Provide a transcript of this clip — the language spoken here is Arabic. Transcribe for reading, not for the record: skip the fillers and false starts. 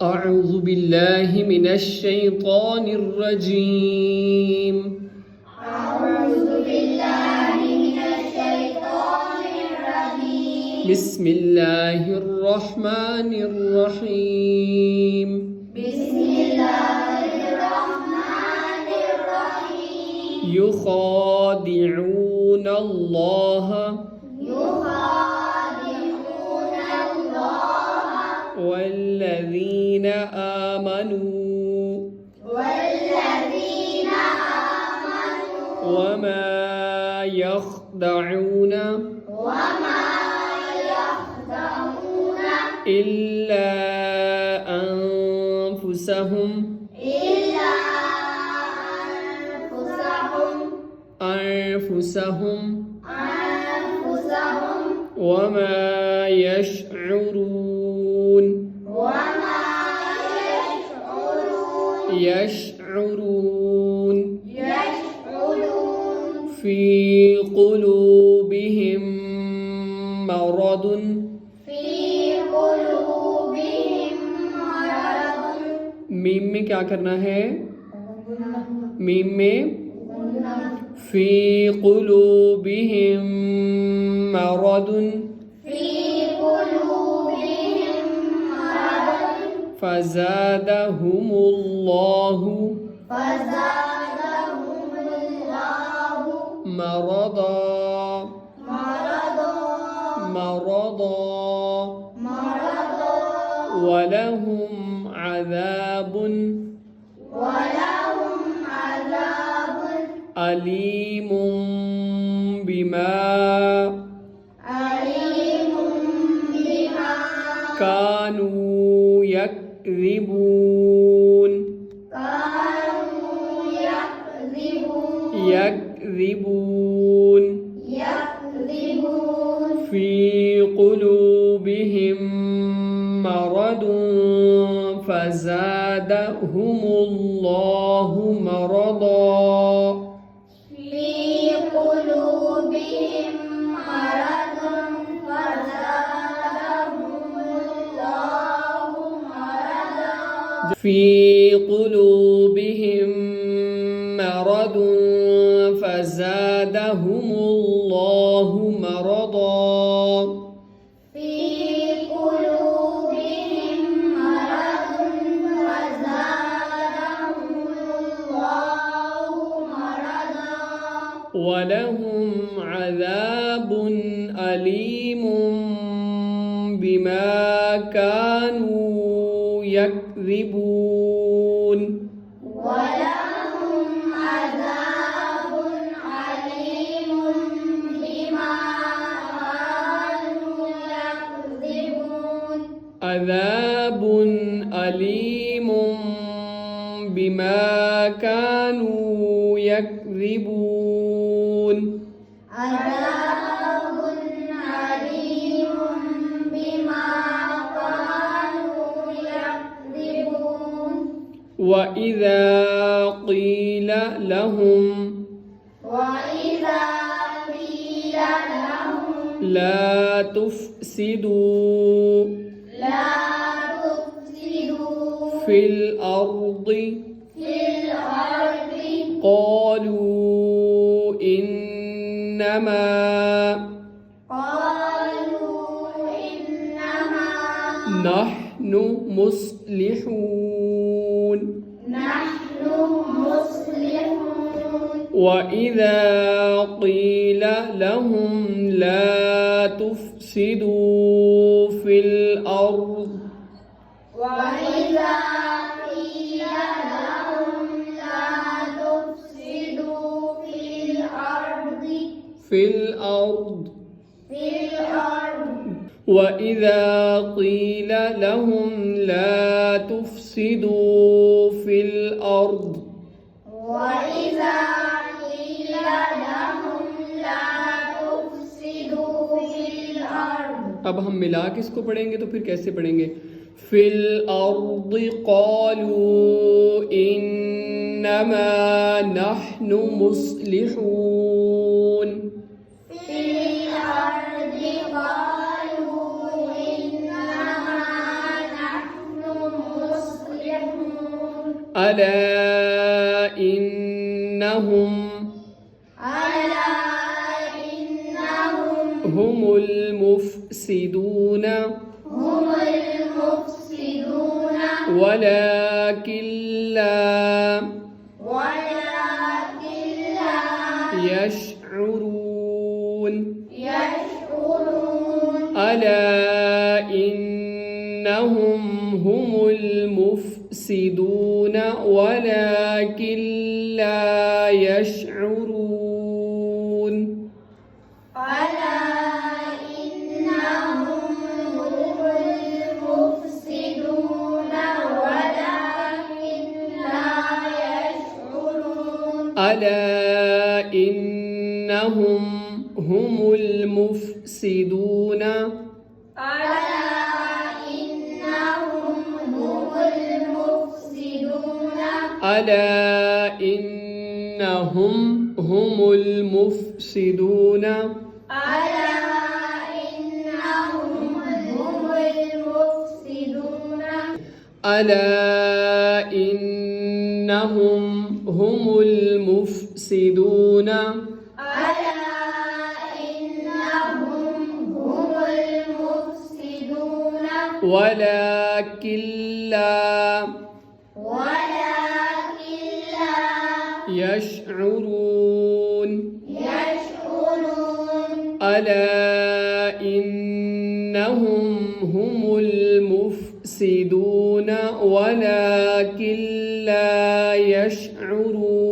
أعوذ بالله من الشيطان الرجيم. أعوذ بالله من الشيطان الرجيم. بسم الله الرحمن الرحيم. بسم الله الرحمن الرحيم. يخادعون الله يخادعون الله والذين آمنوا والذين آمنوا وما يخدعون وما يخدعون إلا أنفسهم إلا أنفسهم وما يشعرون يشعرون في قلوبهم مرض मीम में क्या करना है? मीम में फी कुलूबिहिम मरदुन फज़ादहुमुल्लाहु मरदा वलहुम अज़ाबुन अलीमुम बिमा कानू यक्ज़िबून फी कुलूबिहिम मरदुन फज़ादहुमुल्लाहु मरदा في قلوبهم مرض فزادهم الله مرضا ولهم عذاب أليم بما كانوا يكذبون عذاب أليم بما كانوا يكذبون وإذا قيل لهم لا تفسدوا في الأرض قالوا إنما نحن مصلحون وإذا قيل لهم لا تفسدوا في الأرض وإذا قيل لهم لا تفسدوا في الأرض अब हम मिला के इसको पढ़ेंगे तो फिर कैसे पढ़ेंगे? फिल अर्द क़ालू इन्नमा नहनु मुस्लिहून قالوا إنما نحن ألا إنهم ألا إنهم هم المفسدون هم المفسدون ولكن لا ولكن لا يشعرون يشعرون ألا إنهم هم المفسدون ولكن لا يشعرون ألا إنهم هم المفسدون ولكن لا يشعرون ألا إنهم هم المفسدون ألا إنهم هم المفسدون ألا إنهم هم المفسدون ألا إنهم هم المفسدون ألا إنهم هم المفسدون ألا إنهم هم المفسدون ولكن لا يشعرون ألا إنهم هم المفسدون ولكن لا يشعرون